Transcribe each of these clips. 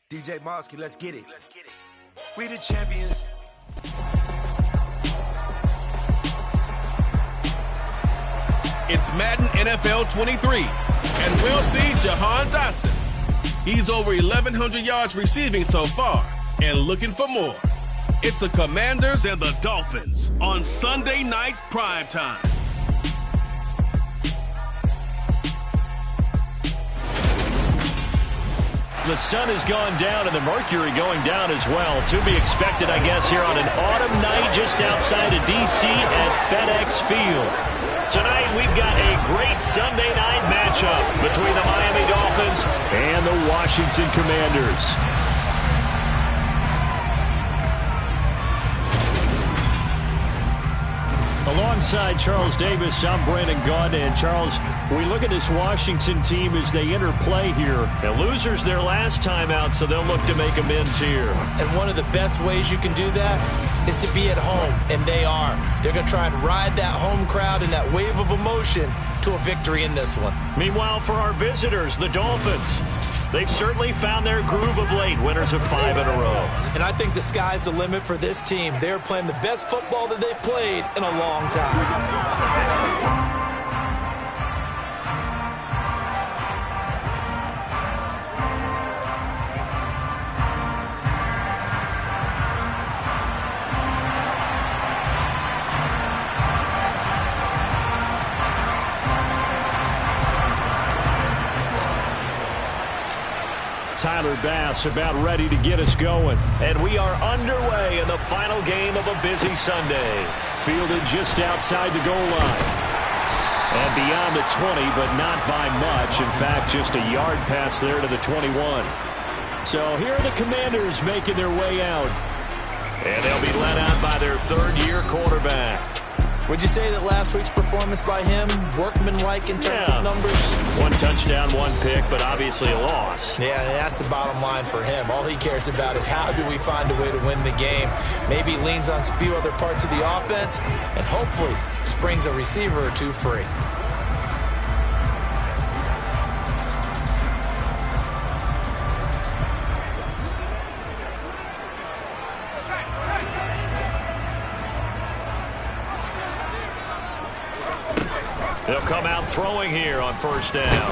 DJ Mosky, let's get it. We the champions. It's Madden NFL 23, and we'll see Jahan Dotson. He's over 1,100 yards receiving so far and looking for more. It's the Commanders and the Dolphins on Sunday night primetime. The sun has gone down and the mercury going down as well. To be expected, I guess, here on an autumn night just outside of D.C. at FedEx Field. Tonight, we've got a great Sunday night matchup between the Miami Dolphins and the Washington Commanders. Alongside Charles Davis, I'm Brandon Gaudin. And Charles, we look at this Washington team as they enter play here. The losers their last time out, so they'll look to make amends here. And one of the best ways you can do that is to be at home, and they are. They're going to try and ride that home crowd and that wave of emotion to a victory in this one. Meanwhile, for our visitors, the Dolphins, they've certainly found their groove of late, winners of 5 in a row. And I think the sky's the limit for this team. They're playing the best football that they've played in a long time. Tyler Bass about ready to get us going. And we are underway in the final game of a busy Sunday. Fielded just outside the goal line. And beyond the 20, but not by much. In fact, just a yard pass there to the 21. So here are the Commanders making their way out. And they'll be led out by their third-year quarterback. Would you say that last week's performance by him, workmanlike in terms of numbers? 1 touchdown, 1 pick, but obviously a loss. Yeah, that's the bottom line for him. All he cares about is how do we find a way to win the game. Maybe he leans on a few other parts of the offense and hopefully springs a receiver or two free. They'll come out throwing here on first down.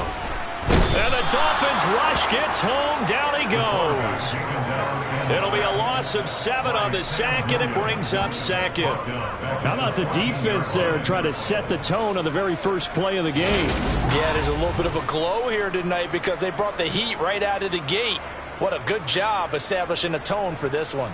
And the Dolphins rush gets home. Down he goes. It'll be a loss of 7 on the sack, and it brings up second. How about the defense there trying to set the tone on the very first play of the game? Yeah, there's a little bit of a glow here tonight because they brought the heat right out of the gate. What a good job establishing a tone for this one.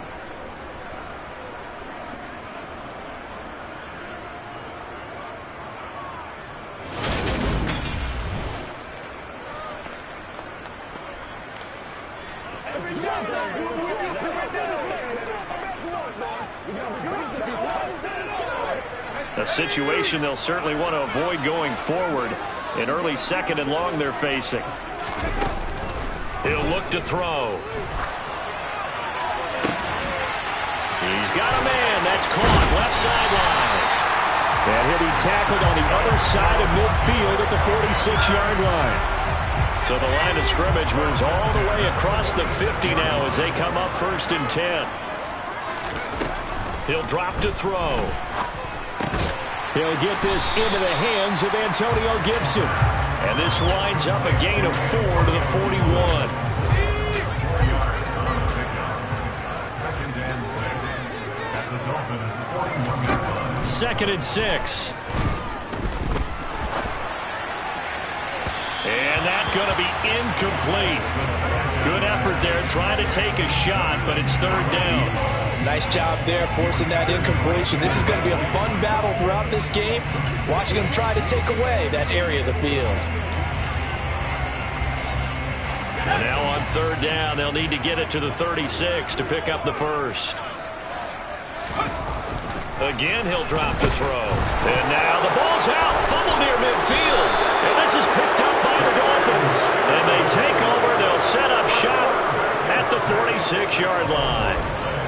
A situation they'll certainly want to avoid going forward. An early 2nd and long they're facing. He'll look to throw. He's got a man. That's caught. Left sideline. And he'll be tackled on the other side of midfield at the 46-yard line. So the line of scrimmage moves all the way across the 50 now as they come up 1st and 10. He'll drop to throw. He'll get this into the hands of Antonio Gibson. And this winds up a gain of 4 to the 41. 2nd and 6. And that's going to be incomplete. Good effort there trying to take a shot, but it's 3rd down. Nice job there forcing that incompletion. This is going to be a fun battle throughout this game. Watching them try to take away that area of the field. And now on 3rd down, they'll need to get it to the 36 to pick up the first. Again, he'll drop to throw. And now the ball's out. Fumble near midfield. And this is picked up by the Dolphins. And they take over. They'll set up shop at the 46-yard line.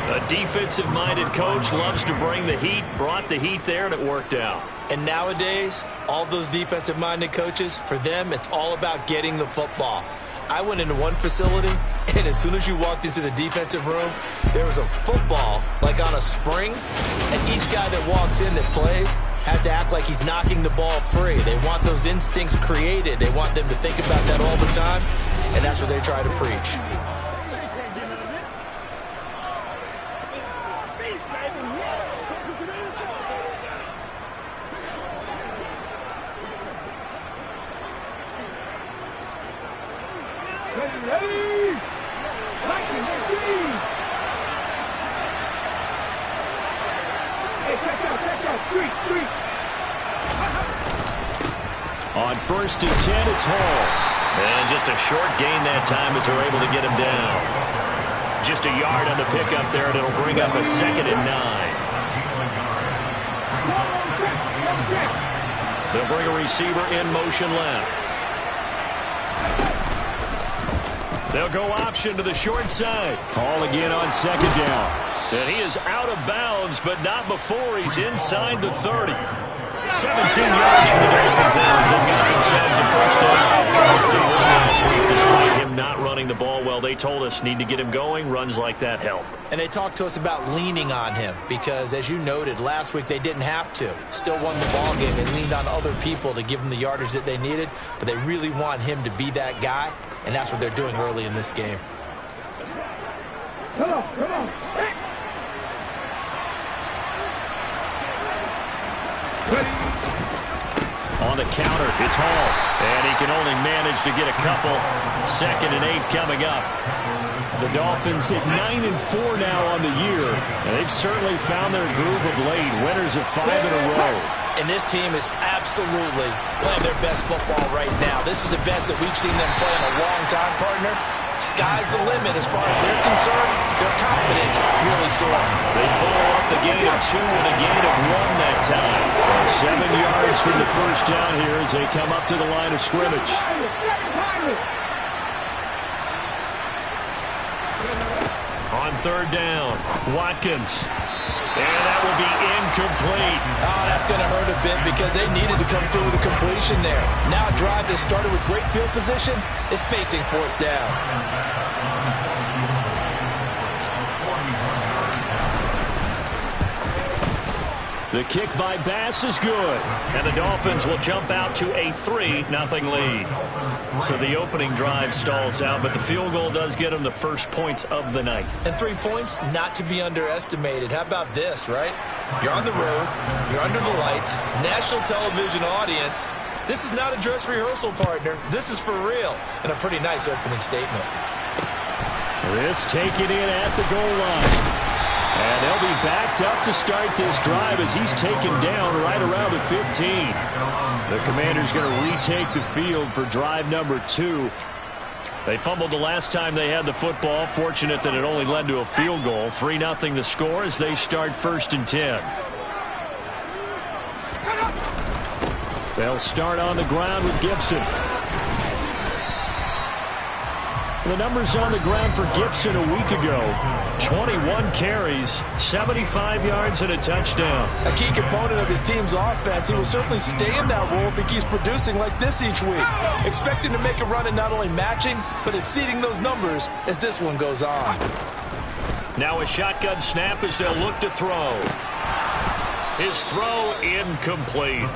A defensive-minded coach loves to bring the heat, brought the heat there, and it worked out. And nowadays, all those defensive-minded coaches, for them, it's all about getting the football. I went into one facility, And as soon as you walked into the defensive room, there was a football, like on a spring, and each guy that walks in that plays has to act like he's knocking the ball free. They want those instincts created. They want them to think about that all the time, and that's what they try to preach. On 1st and 10, it's Hall. And just a short gain that time as they're able to get him down. Just a yard on the pickup there, and it'll bring up a 2nd and 9. They'll bring a receiver in motion left. They'll go option to the short side. Hall again on 2nd down. And he is out of bounds, but not before he's inside the 30. 17 yards for the Dolphins there as they've got themselves a first down. Charles did well last week despite him not running the ball well. They told us need to get him going. Runs like that help. And they talked to us about leaning on him because, as you noted, last week they didn't have to. Still won the ball game. They leaned on other people to give them the yardage that they needed, but they really want him to be that guy, and that's what they're doing early in this game. Come on. On the counter, it's Hall. And he can only manage to get a couple. 2nd and 8 coming up. The Dolphins at 9-4 now on the year. And they've certainly found their groove of late. Winners of 5 in a row. And this team is absolutely playing their best football right now. This is the best that we've seen them play in a long time, partner. Sky's the limit as far as they're concerned. Their confidence really soaring. They follow up the gain of 2 with a gain of 1 that time. So 7 yards from the first down here as they come up to the line of scrimmage. On 3rd down, Watkins. And that will be incomplete. Oh, that's going to hurt a bit because they needed to come through with a completion there. Now a drive that started with great field position is facing 4th down. The kick by Bass is good. And the Dolphins will jump out to a 3-0 lead. So the opening drive stalls out, but the field goal does get them the first points of the night. And 3 points, not to be underestimated. How about this, right? You're on the road. You're under the lights. National television audience. This is not a dress rehearsal, partner. This is for real. And a pretty nice opening statement. This taken in at the goal line. And they'll be backed up to start this drive as he's taken down right around the 15. The Commanders going to retake the field for drive number 2. They fumbled the last time they had the football. Fortunate that it only led to a field goal. 3-0 the score as they start 1st and 10. They'll start on the ground with Gibson. The numbers on the ground for Gibson a week ago. 21 carries, 75 yards, and a touchdown. A key component of his team's offense. He will certainly stay in that role if he keeps producing like this each week. Expect him to make a run in not only matching, but exceeding those numbers as this one goes on. Now a shotgun snap as they'll look to throw. His throw incomplete.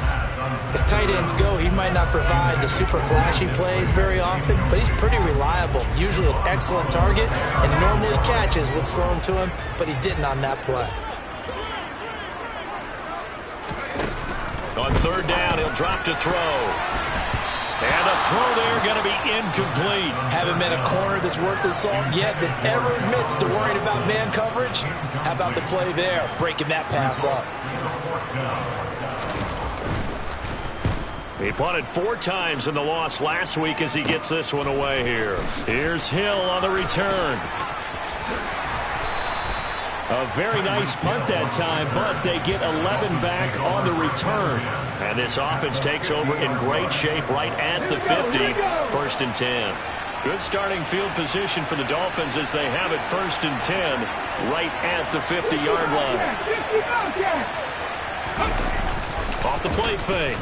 As tight ends go, he might not provide the super flashy plays very often, but he's pretty reliable. Usually an excellent target and normally catches what's thrown to him, but he didn't on that play. On 3rd down, he'll drop to throw. And the throw there going to be incomplete. Haven't met a corner that's worth the salt yet that ever admits to worrying about man coverage. How about the play there, breaking that pass up? He punted 4 times in the loss last week as he gets this one away here. Here's Hill on the return. A very nice punt that time, but they get 11 back on the return. And this offense takes over in great shape right at the 50, 1st and 10. Good starting field position for the Dolphins as they have it 1st and 10 right at the 50-yard line. Off the play fake.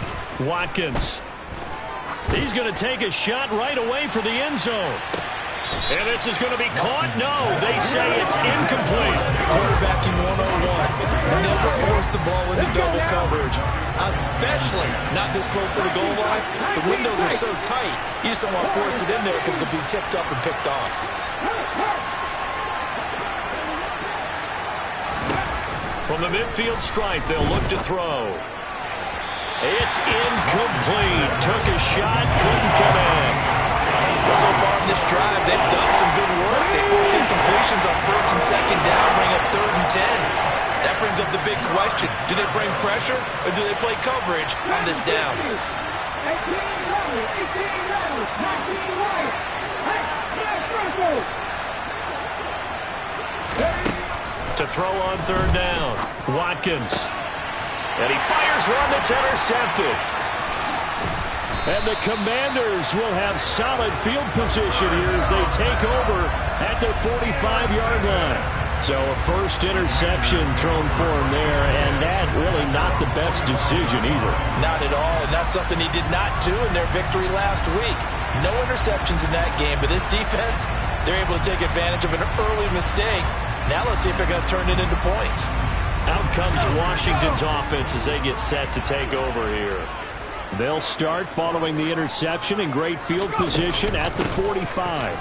Watkins. He's going to take a shot right away for the end zone. And this is going to be caught. No, they say it's incomplete. Quarterbacking 101. Never force the ball into double coverage, especially not this close to the goal line. The windows are so tight, you just don't want to force it in there because it could be tipped up and picked off. From the midfield stripe, they'll look to throw. It's incomplete. Took a shot, couldn't come in. Well, so far in this drive, they've done some good work. They force incompletions on 1st and 2nd down, bring up 3rd and 10. That brings up the big question. Do they bring pressure or do they play coverage on this down? To throw on 3rd down, Watkins. And he fires one that's intercepted. And the Commanders will have solid field position here as they take over at their 45-yard line. So a first interception thrown for him there, and that really not the best decision either. Not at all, and that's something he did not do in their victory last week. No interceptions in that game, but this defense, they're able to take advantage of an early mistake. Now let's see if they're going to turn it into points. Out comes Washington's offense as they get set to take over here. They'll start following the interception in great field position at the 45.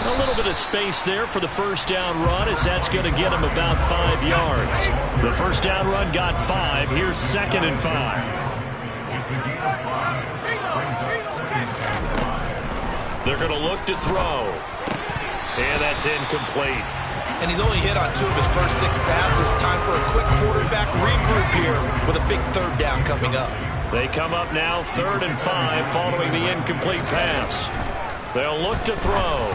A little bit of space there for the first down run as that's going to get them about 5 yards. The first down run got 5. Here's 2nd and 5. They're going to look to throw. And that's incomplete. And he's only hit on 2 of his first 6 passes. Time for a quick quarterback regroup here with a big 3rd down coming up. They come up now 3rd and 5 following the incomplete pass. They'll look to throw.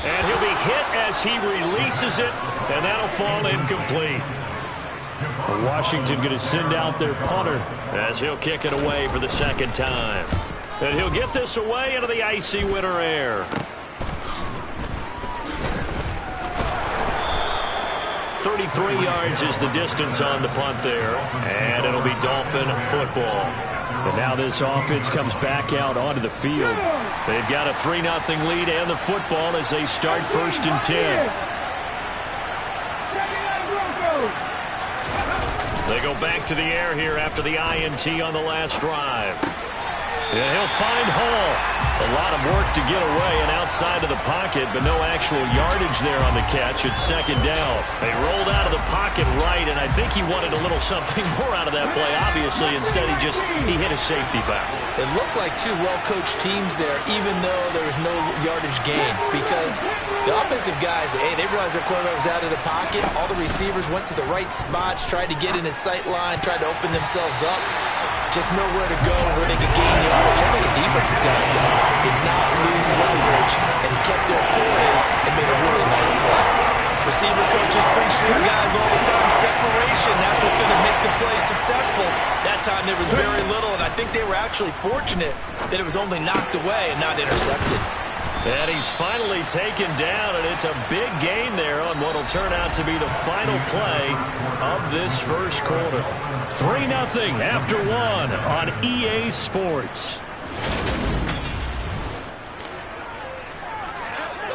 And he'll be hit as he releases it, and that'll fall incomplete. Washington going to send out their punter as he'll kick it away for the 2nd time. And he'll get this away into the icy winter air. 33 yards is the distance on the punt there, and it'll be Dolphin football. And now this offense comes back out onto the field. They've got a 3-0 lead and the football as they start 1st and 10. They go back to the air here after the INT on the last drive. And he'll find Hall. A lot of work to get away and outside of the pocket, but no actual yardage there on the catch at 2nd down. They rolled out of the pocket right, and I think he wanted a little something more out of that play, obviously. Instead, he hit a safety back. It looked like 2 well-coached teams there, even though there was no yardage gain, because the offensive guys, they realized their quarterback was out of the pocket. All the receivers went to the right spots, tried to get in his sight line, tried to open themselves up. Just nowhere to go where they could gain yardage. How about the defensive guys that did not lose leverage and kept their poise and made a really nice play? Receiver coaches preach to their guys all the time, separation. That's what's going to make the play successful. That time there was very little, and I think they were actually fortunate that it was only knocked away and not intercepted. And he's finally taken down, and it's a big gain there on what will turn out to be the final play of this first quarter. 3-0 after 1 on EA Sports.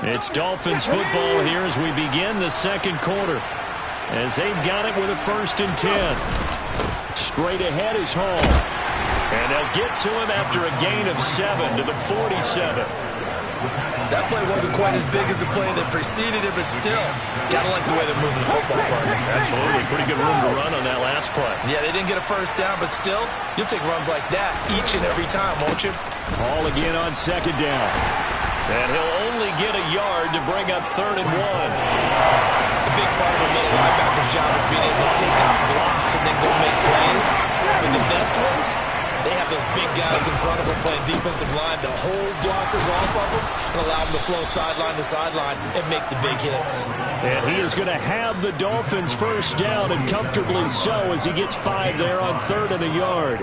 It's Dolphins football here as we begin the 2nd quarter. As they've got it with a 1st and 10. Straight ahead is Hall. And they'll get to him after a gain of 7 to the 47. That play wasn't quite as big as the play that preceded it, but still, gotta like the way they're moving the football, partner. Absolutely. Pretty good room to run on that last play. Yeah, they didn't get a first down, but still, you'll take runs like that each and every time, won't you? Hall again on 2nd down. And he'll only get a yard to bring up 3rd and 1. A big part of a middle linebacker's job is being able to take out blocks and then go make plays. But the best ones, they have those big guys in front of them playing defensive line to hold blockers off of them and allow them to flow sideline to sideline and make the big hits. And he is going to have the Dolphins first down, and comfortably so, as he gets 5 there on 3rd and a yard.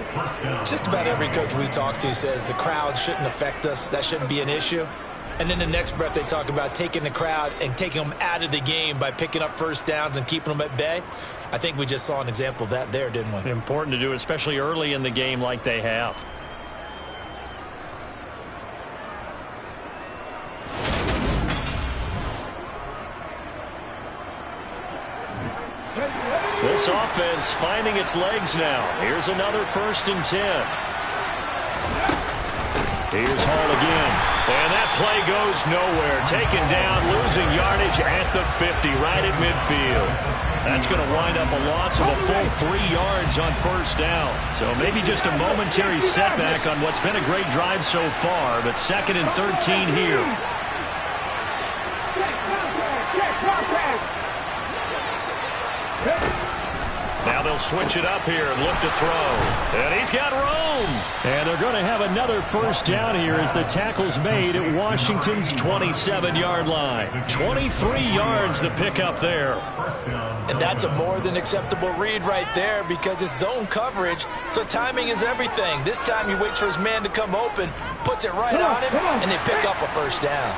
Just about every coach we talk to says the crowd shouldn't affect us. That shouldn't be an issue. And in the next breath, they talk about taking the crowd and taking them out of the game by picking up first downs and keeping them at bay. I think we just saw an example of that there, didn't we? Important to do, especially early in the game like they have. This offense finding its legs now. Here's another 1st and 10. Here's Hall again. And that play goes nowhere. Taken down, losing yardage at the 50, right at midfield. That's going to wind up a loss of a full 3 yards on 1st down. So maybe just a momentary setback on what's been a great drive so far, but 2nd and 13 here. Now they'll switch it up here and look to throw. And he's got room. And they're going to have another 1st down here as the tackle's made at Washington's 27-yard line. 23 yards the pickup there. And that's a more than acceptable read right there because it's zone coverage, so timing is everything. This time he waits for his man to come open, puts it right on him, and they pick up a 1st down.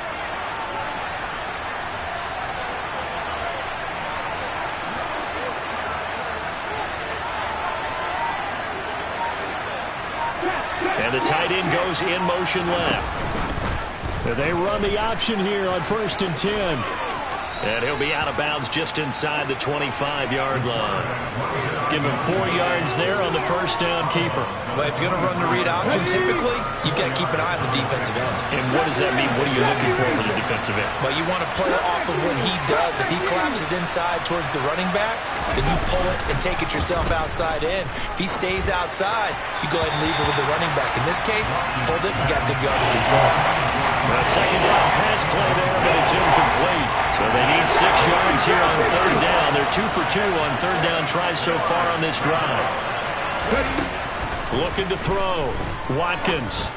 And the tight end goes in motion left. And they run the option here on 1st and 10. And he'll be out of bounds just inside the 25-yard line. Give him 4 yards there on the 1st down keeper. But if you're going to run the read option, typically, you've got to keep an eye on the defensive end. And what does that mean? What are you looking for with the defensive end? Well, you want to play off of what he does. If he collapses inside towards the running back, then you pull it and take it yourself outside in. If he stays outside, you go ahead and leave it with the running back. In this case, pulled it and got good yardage himself. A 2nd down pass play there, but it's incomplete. So they need 6 yards here on 3rd down. They're 2 for 2 on 3rd down tries so far on this drive. Looking to throw. Watkins.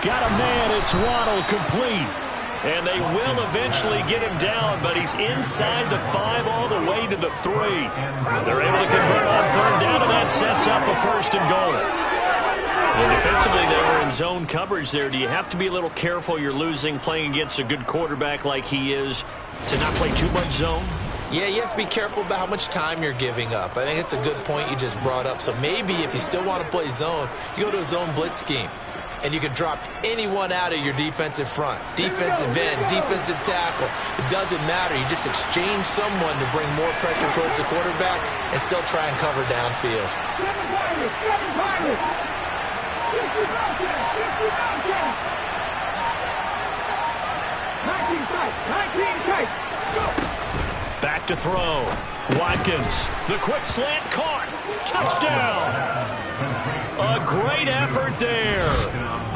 Got a man. It's Waddle complete. And they will eventually get him down, but he's inside the 5 all the way to the 3. They're able to convert on 3rd down, and that sets up a 1st and goal. Well, defensively, they were in zone coverage there. Do you have to be a little careful you're losing playing against a good quarterback like he is to not play too much zone? Yeah, you have to be careful about how much time you're giving up. I think it's a good point you just brought up. So maybe if you still want to play zone, you go to a zone blitz scheme. And you can drop anyone out of your defensive front. Defensive end, defensive tackle. It doesn't matter. You just exchange someone to bring more pressure towards the quarterback and still try and cover downfield. Back to throw. Watkins. The quick slant caught. Touchdown. A great effort there.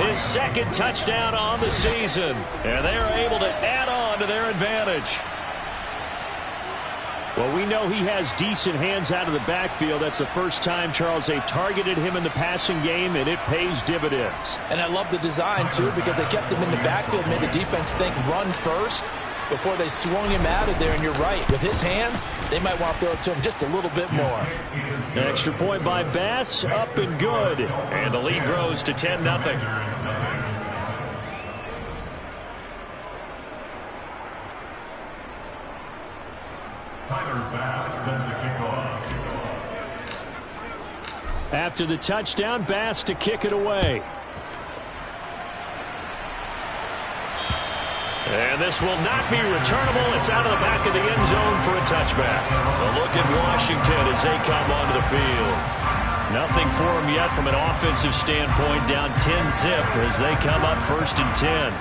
His 2nd touchdown on the season. And they are able to add on to their advantage. Well, we know he has decent hands out of the backfield. That's the first time, Charles, they targeted him in the passing game, and it pays dividends. And I love the design, too, because they kept him in the backfield, made the defense think run first before they swung him out of there. And you're right. With his hands, they might want to throw it to him just a little bit more. An extra point by Bass, up and good. And the lead grows to 10-0. After the touchdown, Bass to kick it away. And this will not be returnable. It's out of the back of the end zone for a touchback. A look at Washington as they come onto the field. Nothing for them yet from an offensive standpoint. Down 10-zip as they come up 1st and 10.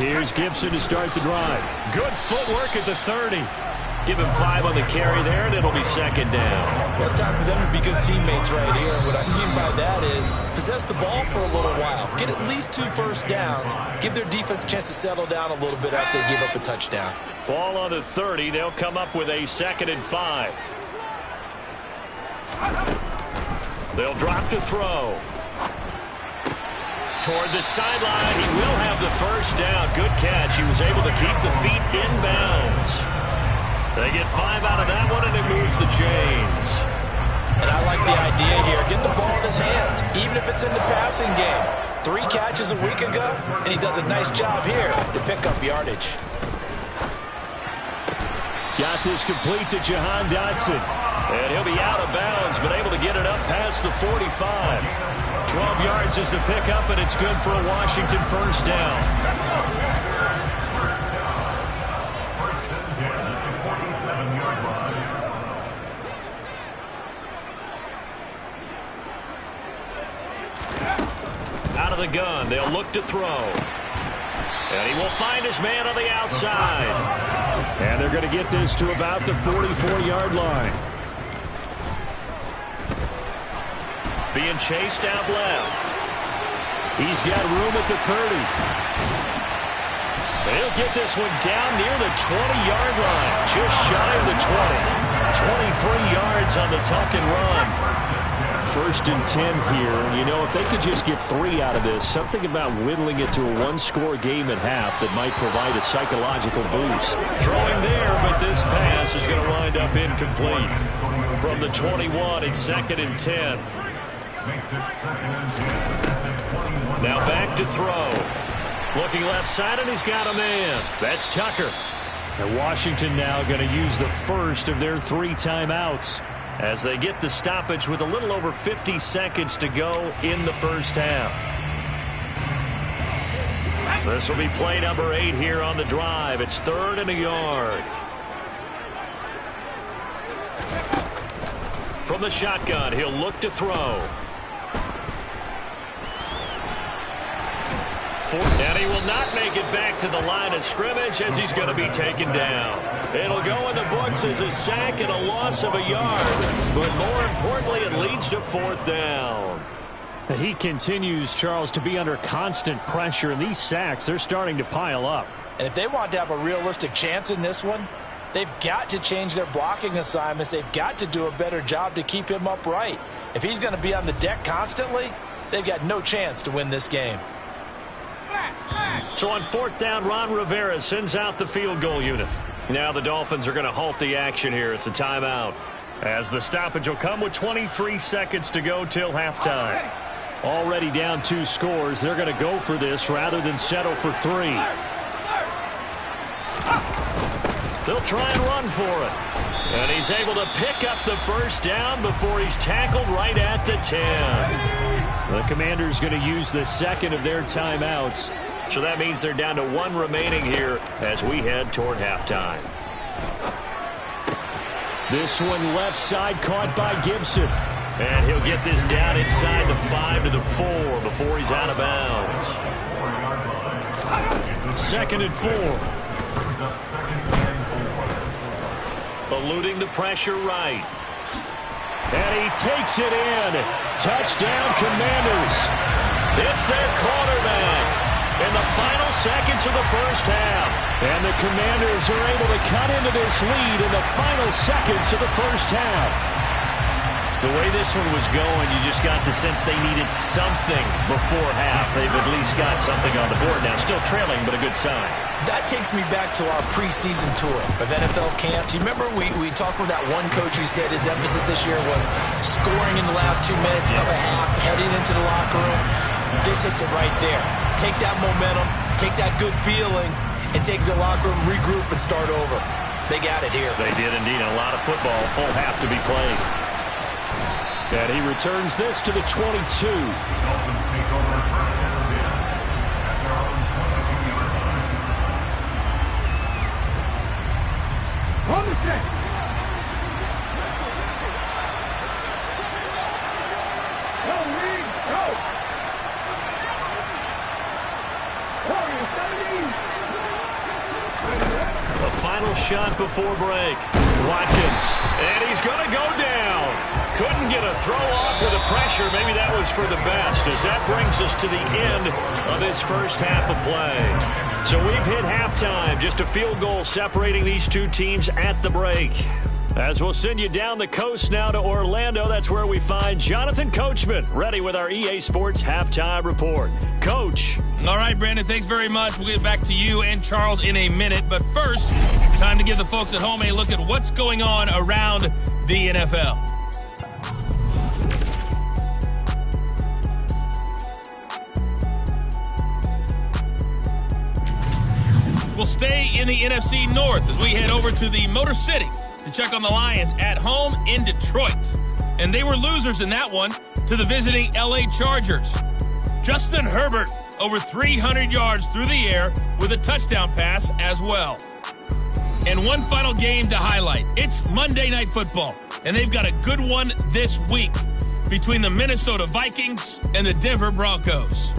Here's Gibson to start the drive. Good footwork at the 30. Give him 5 on the carry there, and it'll be 2nd down. Well, it's time for them to be good teammates right here. And what I mean by that is possess the ball for a little while. Get at least 2 first downs. Give their defense a chance to settle down a little bit after they give up a touchdown. Ball on the 30. They'll come up with a 2nd and 5. They'll drop to throw. Toward the sideline, he will have the 1st down. Good catch. He was able to keep the feet inbounds. They get 5 out of that one, and it moves the chains. And I like the idea here. Get the ball in his hands, even if it's in the passing game. 3 catches a week ago, and he does a nice job here to pick up yardage. Got this complete to Jahan Dotson. And he'll be out of bounds, but able to get it up past the 45. 12 yards is the pickup, and it's good for a Washington first down. Out of the gun, they'll look to throw. And he will find his man on the outside. And they're going to get this to about the 44-yard line. Being chased out left. He's got room at the 30. He'll get this one down near the 20-yard line. Just shy of the 20. 23 yards on the tuck and run. First and 10 here. You know, if they could just get 3 out of this, something about whittling it to a one-score game at half that might provide a psychological boost. Throwing there, but this pass is going to wind up incomplete. From the 21, it's 2nd and 10. Now back to throw. Looking left side, and he's got a man. That's Tucker. And Washington now going to use the first of their 3 timeouts, as they get the stoppage with a little over 50 seconds to go in the first half. This will be play number 8 here on the drive. It's 3rd and a yard. From the shotgun, he'll look to throw. And he will not make it back to the line of scrimmage as he's going to be taken down. It'll go in the books as a sack and a loss of a yard. But more importantly, it leads to 4th down. He continues, Charles, to be under constant pressure, and these sacks, they're starting to pile up. And if they want to have a realistic chance in this one, they've got to change their blocking assignments. They've got to do a better job to keep him upright. If he's going to be on the deck constantly, they've got no chance to win this game. So on 4th down, Ron Rivera sends out the field goal unit. Now the Dolphins are going to halt the action here. It's a timeout, as the stoppage will come with 23 seconds to go till halftime. Already down 2 scores. They're going to go for this rather than settle for 3. They'll try and run for it. And he's able to pick up the first down before he's tackled right at the 10. The Commanders going to use the second of their timeouts. So that means they're down to 1 remaining here as we head toward halftime. This one left side caught by Gibson. And he'll get this down inside the 5 to the 4 before he's out of bounds. 2nd and 4. Eluding the pressure right. And he takes it in. Touchdown, Commanders. It's their quarterback in the final seconds of the first half. And the Commanders are able to cut into this lead in the final seconds of the first half. The way this one was going, you just got the sense they needed something before half. They've at least got something on the board now. Still trailing, but a good sign. That takes me back to our preseason tour of NFL camps. You remember we talked with that one coach who said his emphasis this year was scoring in the last 2 minutes of a half, heading into the locker room. This hits it right there. Take that momentum, take that good feeling, and take the locker room, regroup, and start over. They got it here. They did indeed. A lot of football, full half to be played. And he returns this to the 22. On the check. Go, Reed, go. A final shot before break. Watkins, and he's going to go down. Couldn't get a throw off with the pressure. Maybe that was for the best, as that brings us to the end of this first half of play. So we've hit halftime. Just a field goal separating these two teams at the break. As we'll send you down the coast now to Orlando, that's where we find Jonathan Coachman, ready with our EA Sports Halftime Report. Coach. All right, Brandon, thanks very much. We'll get back to you and Charles in a minute. But first, time to give the folks at home a look at what's going on around the NFL. We'll stay in the NFC North as we head over to the Motor City to check on the Lions at home in Detroit. And they were losers in that one to to the visiting LA Chargers. Justin Herbert, over 300 yards through the air with a touchdown pass as well. And one final game to highlight. It's Monday Night Football, and they've got a good one this week between the Minnesota Vikings and the Denver Broncos.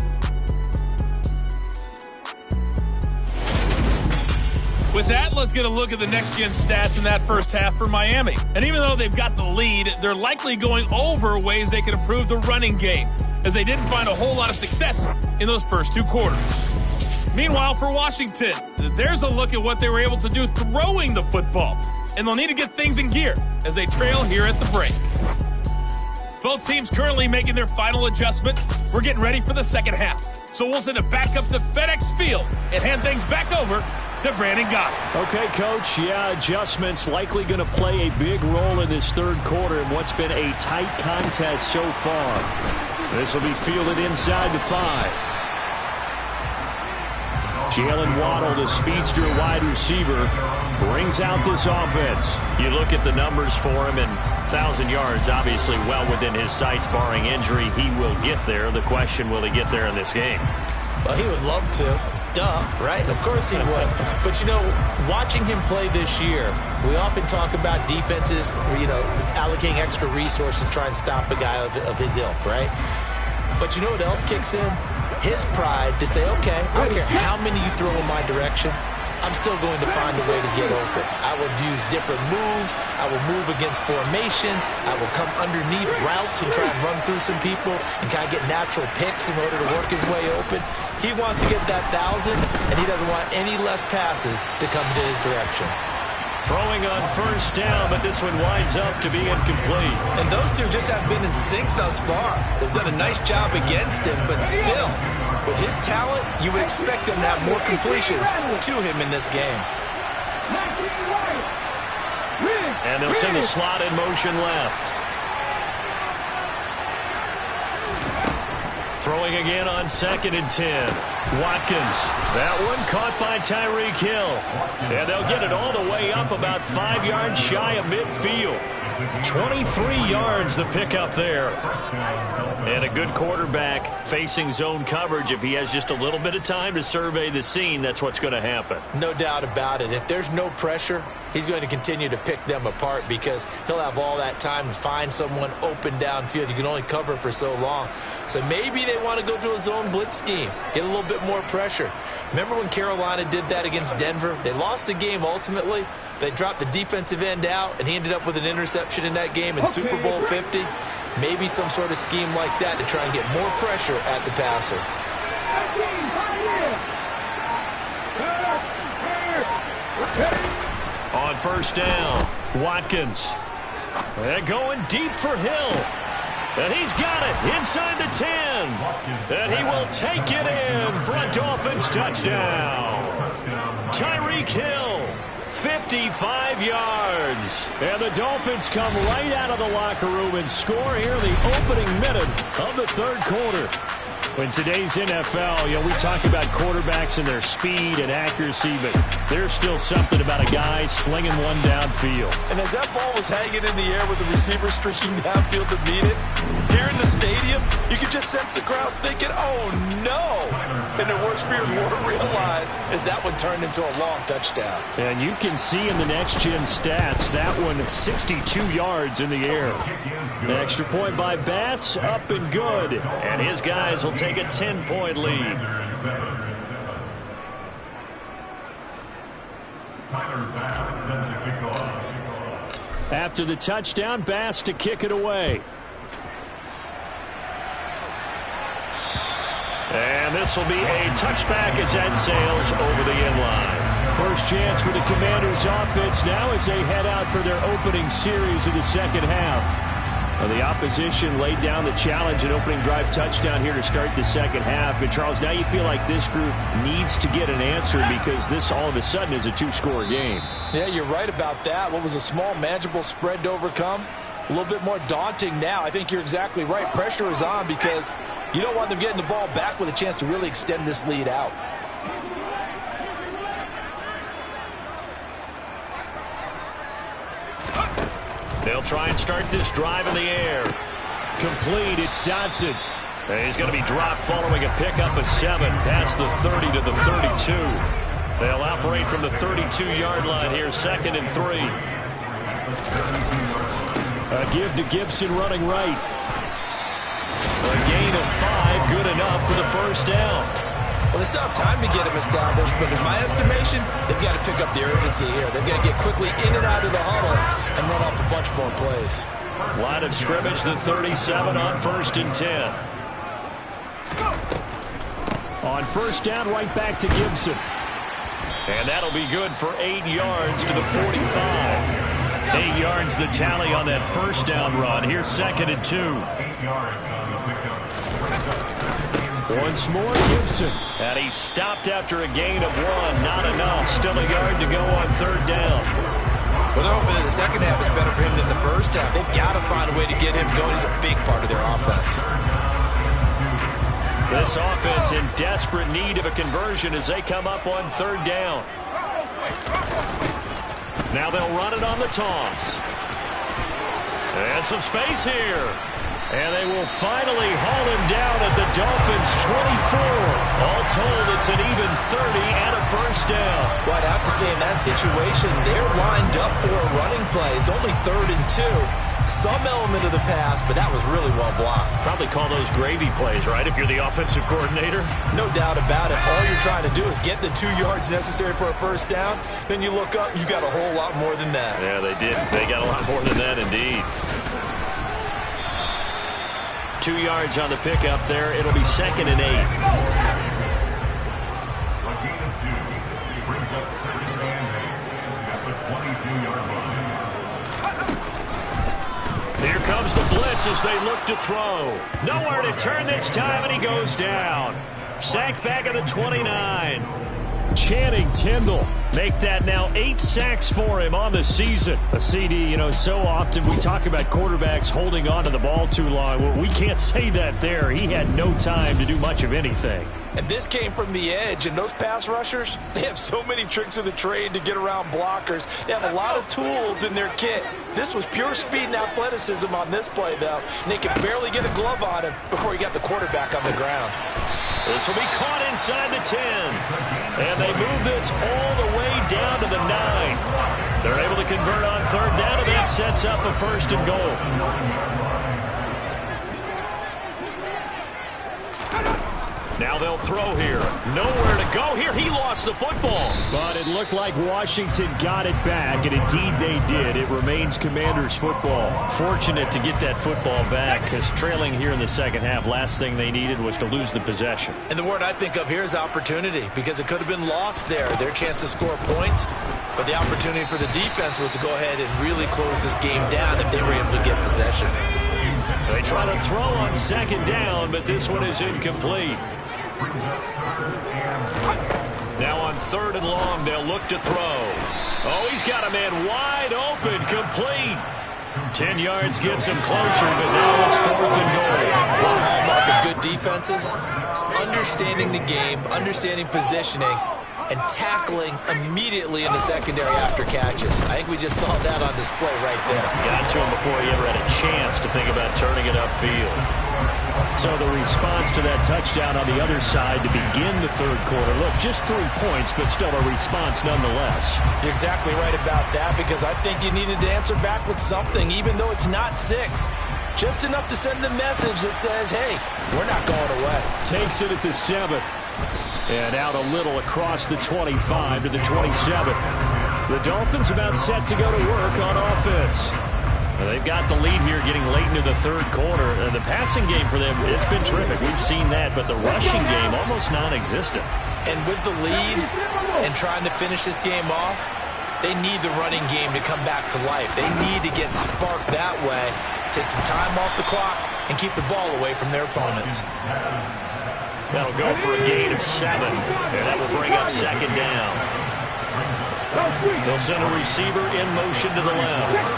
With that, let's get a look at the next-gen stats in that first half for Miami. And even though they've got the lead, they're likely going over ways they can improve the running game, as they didn't find a whole lot of success in those first two quarters. Meanwhile, for Washington, there's a look at what they were able to do throwing the football, and they'll need to get things in gear as they trail here at the break. Both teams currently making their final adjustments. We're getting ready for the second half. So we'll send it back up to FedEx Field and hand things back over to Brandon Gott. Okay, Coach. Yeah, adjustments likely going to play a big role in this third quarter in what's been a tight contest so far. This will be fielded inside the 5. Jalen Waddle, the speedster wide receiver, brings out this offense. You look at the numbers for him, and 1,000 yards, obviously well within his sights, barring injury. He will get there. The question, will he get there in this game? Well, he would love to. Duh, right? Of course he would. But, you know, watching him play this year, we often talk about defenses, you know, allocating extra resources to try and stop a guy of his ilk, right? But you know what else kicks in? His pride to say, okay, I don't care how many you throw in my direction, I'm still going to find a way to get open. I will use different moves. I will move against formation. I will come underneath routes and try and run through some people and kind of get natural picks in order to work his way open. He wants to get that 1,000, and he doesn't want any less passes to come to his direction. Throwing on first down, but this one winds up to be incomplete. And those two just have been in sync thus far. They've done a nice job against him, but still, with his talent, you would expect him to have more completions to him in this game. And they'll send the slot in motion left. Throwing again on 2nd and 10. Watkins. That one caught by Tyreek Hill. And they'll get it all the way up about 5 yards shy of midfield. 23 yards the pickup there. And a good quarterback facing zone coverage. If he has just a little bit of time to survey the scene, that's what's going to happen. No doubt about it. If there's no pressure, he's going to continue to pick them apart because he'll have all that time to find someone open downfield. You can only cover for so long. So maybe they want to go to a zone blitz scheme, get a little bit more pressure. Remember when Carolina did that against Denver? They lost the game ultimately. They dropped the defensive end out, and he ended up with an interception in that game in Super Bowl 50. Maybe some sort of scheme like that to try and get more pressure at the passer. On first down, Watkins. They're going deep for Hill. And he's got it inside the 10. And he will take it in for a Dolphins touchdown. Tyreek Hill, 55 yards. And the Dolphins come right out of the locker room and score here in the opening minute of the third quarter. In today's NFL, you know, we talk about quarterbacks and their speed and accuracy, but there's still something about a guy slinging one downfield. And as that ball was hanging in the air with the receiver streaking downfield to meet it, here in the stadium, you could just sense the crowd thinking, oh, no. And their worst fears were realized as that one turned into a long touchdown. And you can see in the next-gen stats, that one 62 yards in the air. An extra point by Bass, up and good. And his guys will take a 10-point lead. After the touchdown, Bass to kick it away. And this will be a touchback as that sails over the end line. First chance for the Commanders' offense now as they head out for their opening series of the second half. Well, the opposition laid down the challenge and opening drive touchdown here to start the second half. And, Charles, now you feel like this group needs to get an answer because this all of a sudden is a two-score game. Yeah, you're right about that. What was a small, manageable spread to overcome? A little bit more daunting now. I think you're exactly right. Pressure is on because you don't want them getting the ball back with a chance to really extend this lead out. They'll try and start this drive in the air. complete. It's Dotson. And he's going to be dropped following a pickup of 7 past the 30 to the 32. They'll operate from the 32-yard line here, 2nd and 3. A give to Gibson running right. A gain of 5, good enough for the first down. Well, they still have time to get him established, but in my estimation, they've got to pick up the urgency here. They've got to get quickly in and out of the huddle and run off a bunch more plays. Line of scrimmage, the 37 on 1st and 10. On first down, right back to Gibson. And that'll be good for 8 yards to the 45. 8 yards the tally on that first down run. Here's 2nd and 2. 8 yards on the pickup. Once more, Gibson. And he's stopped after a gain of 1. Not enough. Still a yard to go on 3rd down. Well, they're hoping that the second half is better for him than the first half. They've got to find a way to get him going. He's a big part of their offense. This offense in desperate need of a conversion as they come up on 3rd down. Now they'll run it on the toss. And some space here. And they will finally haul him down at the Dolphins' 24. All told, it's an even 30 and a first down. Well, I'd have to say in that situation, they're lined up for a running play. It's only 3rd and 2. Some element of the pass, but that was really well blocked. Probably call those gravy plays, right, if you're the offensive coordinator? No doubt about it. All you're trying to do is get the 2 yards necessary for a first down. Then you look up, you've got a whole lot more than that. Yeah, they did. They got a lot more than that, indeed. 2 yards on the pickup there. It'll be 2nd and 8. A gain of 2. Brings up 2nd and 8 at the 22-yard line. Here comes the blitz as they look to throw. Nowhere to turn this time, and he goes down. Sacked back at the 29. Channing Tindall make that now 8 sacks for him on the season. A CD, you know, so often we talk about quarterbacks holding on to the ball too long. Well, we can't say that there. He had no time to do much of anything. And this came from the edge, and those pass rushers, they have so many tricks of the trade to get around blockers. They have a lot of tools in their kit. This was pure speed and athleticism on this play, though. And they could barely get a glove on him before he got the quarterback on the ground. This will be caught inside the 10. And they move this all the way down to the 9. They're able to convert on 3rd down, and that sets up a 1st and goal. Now they'll throw here. Nowhere to go here. He lost the football. But it looked like Washington got it back, and indeed they did. It remains Commanders football. Fortunate to get that football back, because trailing here in the second half, last thing they needed was to lose the possession. And the word I think of here is opportunity, because it could have been lost there, their chance to score points. But the opportunity for the defense was to go ahead and really close this game down if they were able to get possession. They try to throw on 2nd down, but this one is incomplete. Now on 3rd and long, they'll look to throw. Oh, he's got a man wide open, complete. 10 yards gets him closer, but now it's 4th and goal. One hallmark of good defenses is understanding the game, understanding positioning, and tackling immediately in the secondary after catches. I think we just saw that on display right there. Got to him before he ever had a chance to think about turning it upfield. So the response to that touchdown on the other side to begin the 3rd quarter. Look, just 3 points, but still a response nonetheless. You're exactly right about that, because I think you needed to answer back with something, even though it's not 6. Just enough to send the message that says, hey, we're not going away. Takes it at the 7. And out a little across the 25 to the 27. The Dolphins about set to go to work on offense. They've got the lead here getting late into the 3rd quarter. The passing game for them, it's been terrific. We've seen that, but the rushing game almost non-existent. And with the lead and trying to finish this game off, they need the running game to come back to life. They need to get sparked that way, take some time off the clock, and keep the ball away from their opponents. That'll go for a gain of 7, and that will bring up 2nd down. They'll send a receiver in motion to the left.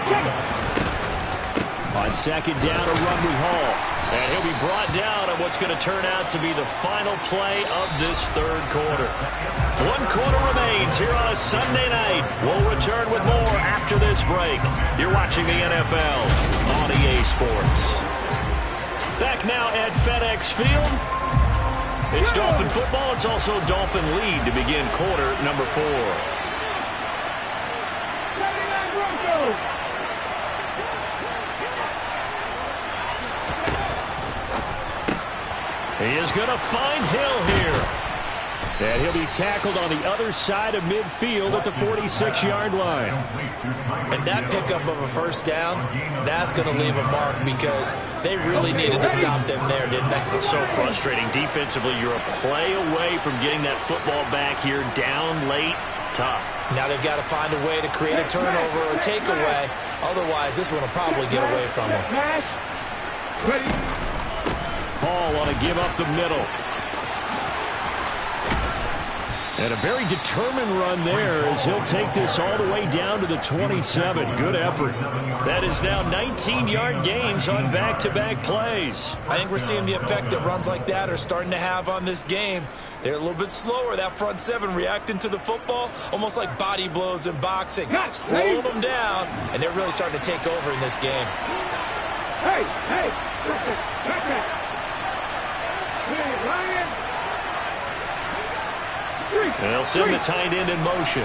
On 2nd down, a run with Hall. And he'll be brought down on what's going to turn out to be the final play of this 3rd quarter. 1 quarter remains here on a Sunday night. We'll return with more after this break. You're watching the NFL on EA Sports. now at FedEx Field. It's Dolphin football. It's also Dolphin lead to begin quarter number 4. He is going to find Hill here. And he'll be tackled on the other side of midfield at the 46-yard line. And that pickup of a first down, that's going to leave a mark because they really needed to stop them there, didn't they? So frustrating. Defensively, you're a play away from getting that football back here down late. Tough. Now they've got to find a way to create a turnover or a takeaway. Otherwise, this one will probably get away from them. Hall want to give up the middle. And a very determined run there as he'll take this all the way down to the 27. Good effort. That is now 19-yard gains on back-to-back plays. I think we're seeing the effect that runs like that are starting to have on this game. They're a little bit slower, that front seven, reacting to the football, almost like body blows in boxing. Slowing them down, and they're really starting to take over in this game. Hey, Ryan. They'll send the tight end in motion.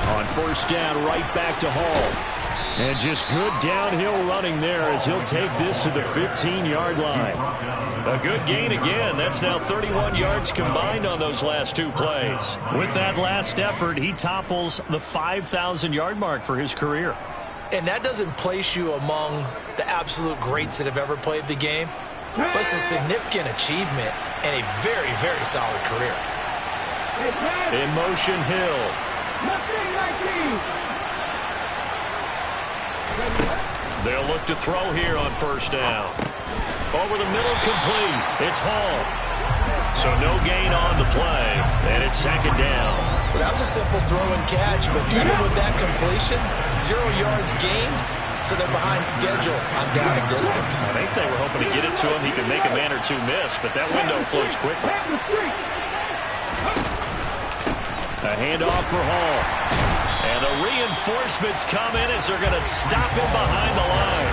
On first down, right back to Hall. And just good downhill running there as he'll take this to the 15-yard line. A good gain again. That's now 31 yards combined on those last 2 plays. With that last effort, he topples the 5,000-yard mark for his career. And that doesn't place you among the absolute greats that have ever played the game. But it's a significant achievement and a very, very solid career. In motion, Hill. They'll look to throw here on first down. Over the middle, complete. It's Hall. So no gain on the play, and it's second down. Well, that was a simple throw and catch, but even with that completion, 0 yards gained. So they're behind schedule on down and distance. I think they were hoping to get it to him. He could make a man or two miss, but that window closed quickly. A handoff for Hall. And the reinforcements come in as they're going to stop him behind the line.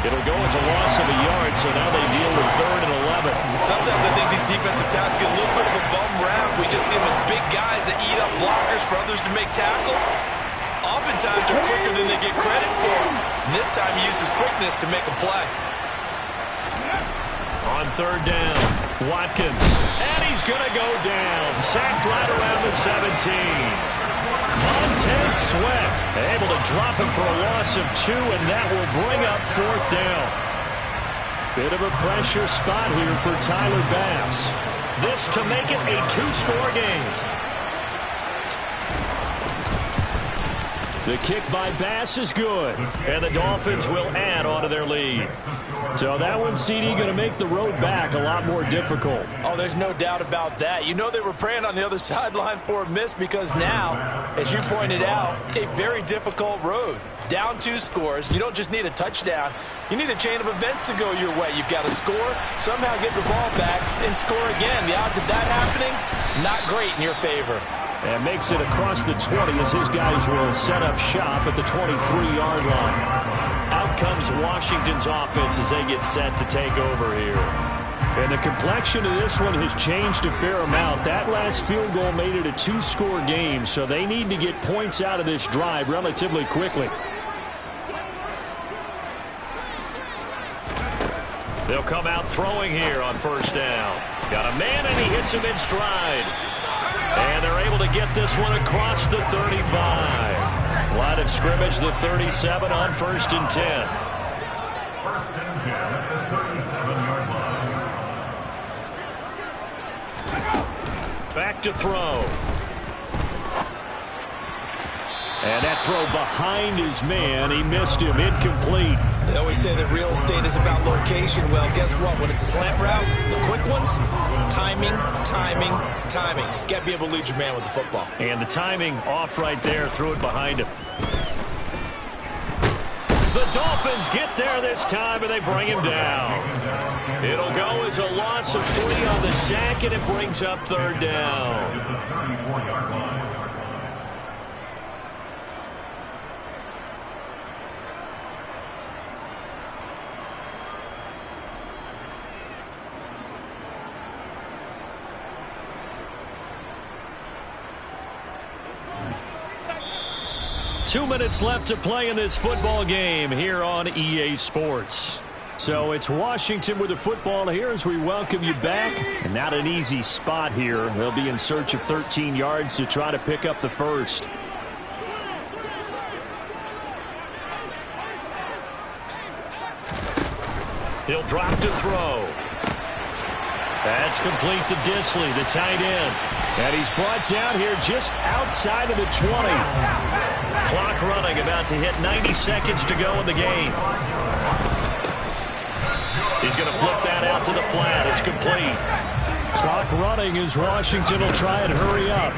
It'll go as a loss of a yard, so now they deal with 3rd and 11. Sometimes I think these defensive tackles get a little bit of a bum rap. We just see them as big guys that eat up blockers for others to make tackles. Oftentimes they're quicker than they get credit for. And this time he uses quickness to make a play. On third down, Watkins. And he's going to go down. Sacked right around the 17. Montez Sweat able to drop him for a loss of 2, and that will bring up 4th down. Bit of a pressure spot here for Tyler Bass. This to make it a 2-score game. The kick by Bass is good, and the Dolphins will add on to their lead. So that one, CD, going to make the road back a lot more difficult. Oh, there's no doubt about that. You know they were praying on the other sideline for a miss because now, as you pointed out, a very difficult road. Down 2 scores. You don't just need a touchdown. You need a chain of events to go your way. You've got to score, somehow get the ball back, and score again. The odds of that happening, not great in your favor. And makes it across the 20 as his guys will set up shop at the 23-yard line. Out comes Washington's offense as they get set to take over here. And the complexion of this one has changed a fair amount. That last field goal made it a 2-score game, so they need to get points out of this drive relatively quickly. They'll come out throwing here on first down. Got a man, and he hits him in stride. And they're able to get this one across the 35. Line of scrimmage, the 37 on 1st and 10. 1st and 10 at the 37-yard line. Back to throw. And that throw behind his man. He missed him. Incomplete. They always say that real estate is about location. Well, guess what? When it's a slant route, the quick ones, timing. Got to be able to lead your man with the football. And the timing off right there. Threw it behind him. The Dolphins get there this time, and they bring him down. It'll go as a loss of 3 on the sack, and it brings up 3rd down. 2 minutes left to play in this football game here on EA Sports. So it's Washington with the football here as we welcome you back. And not an easy spot here. They'll be in search of 13 yards to try to pick up the first. He'll drop to throw. That's complete to Disley, the tight end. And he's brought down here just outside of the 20. Clock running, about to hit 90 seconds to go in the game. He's going to flip that out to the flat. It's complete. Clock running as Washington will try and hurry up.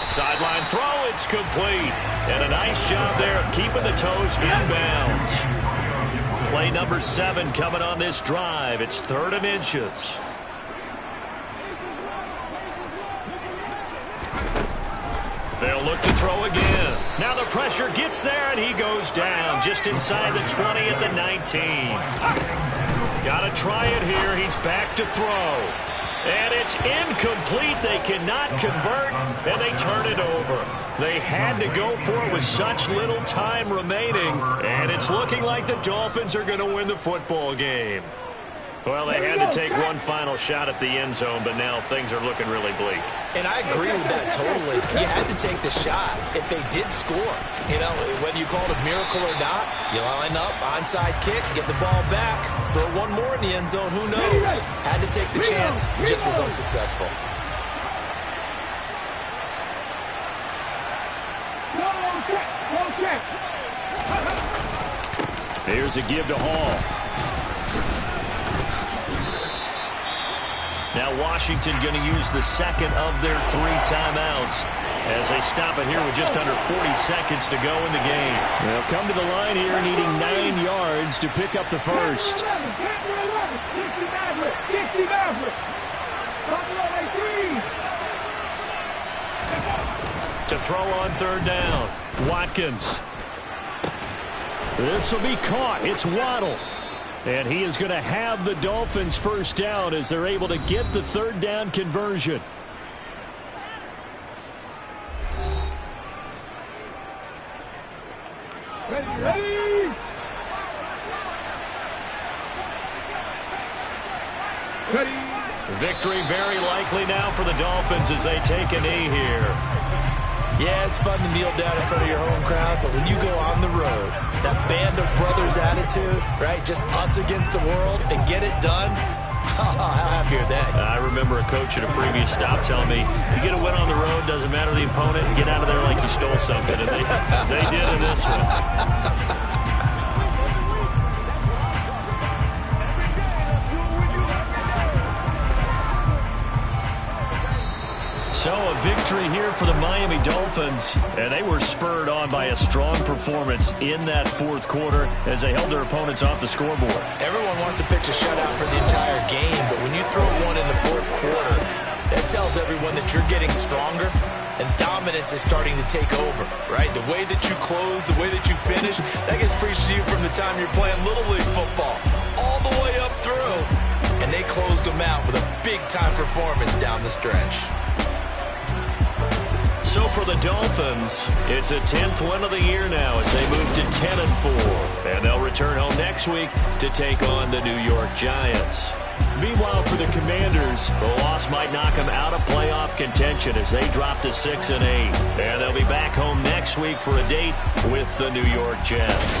Sideline throw, it's complete. And a nice job there of keeping the toes inbounds. Play number 7 coming on this drive. It's 3rd and inches. They'll look to throw again. Now the pressure gets there, and he goes down just inside the 20 at the 19. Got to try it here. He's back to throw. And it's incomplete. They cannot convert, and they turn it over. They had to go for it with such little time remaining, and it's looking like the Dolphins are going to win the football game. Well, they had to take one final shot at the end zone, but now things are looking really bleak. And I agree with that totally. You had to take the shot if they did score. You know, whether you call it a miracle or not, you line up, onside kick, get the ball back, throw one more in the end zone, who knows? Had to take the chance, it just was unsuccessful. Here's a give to Hall. Now Washington going to use the second of their 3 timeouts as they stop it here with just under 40 seconds to go in the game. They'll come to the line here needing 9 yards to pick up the first. To throw on 3rd down, Watkins. This will be caught. It's Waddle. And he is going to have the Dolphins first down as they're able to get the 3rd down conversion. Ready. Victory very likely now for the Dolphins as they take a knee here. Yeah, it's fun to kneel down in front of your home crowd, but when you go on the road, that band of brothers attitude, right, just us against the world, and get it done, how happy are they? I remember a coach at a previous stop telling me, you get a win on the road, doesn't matter the opponent, get out of there like you stole something, and they did in this one. So a victory here for the Miami Dolphins, and they were spurred on by a strong performance in that 4th quarter as they held their opponents off the scoreboard. Everyone wants to pitch a shutout for the entire game, but when you throw one in the 4th quarter, that tells everyone that you're getting stronger and dominance is starting to take over, right? The way that you close, the way that you finish, that gets preached to you from the time you're playing Little League football all the way up through, and they closed them out with a big-time performance down the stretch. So for the Dolphins, it's a 10th win of the year now as they move to 10-4. And they'll return home next week to take on the New York Giants. Meanwhile, for the Commanders, the loss might knock them out of playoff contention as they drop to 6-8. And they'll be back home next week for a date with the New York Jets.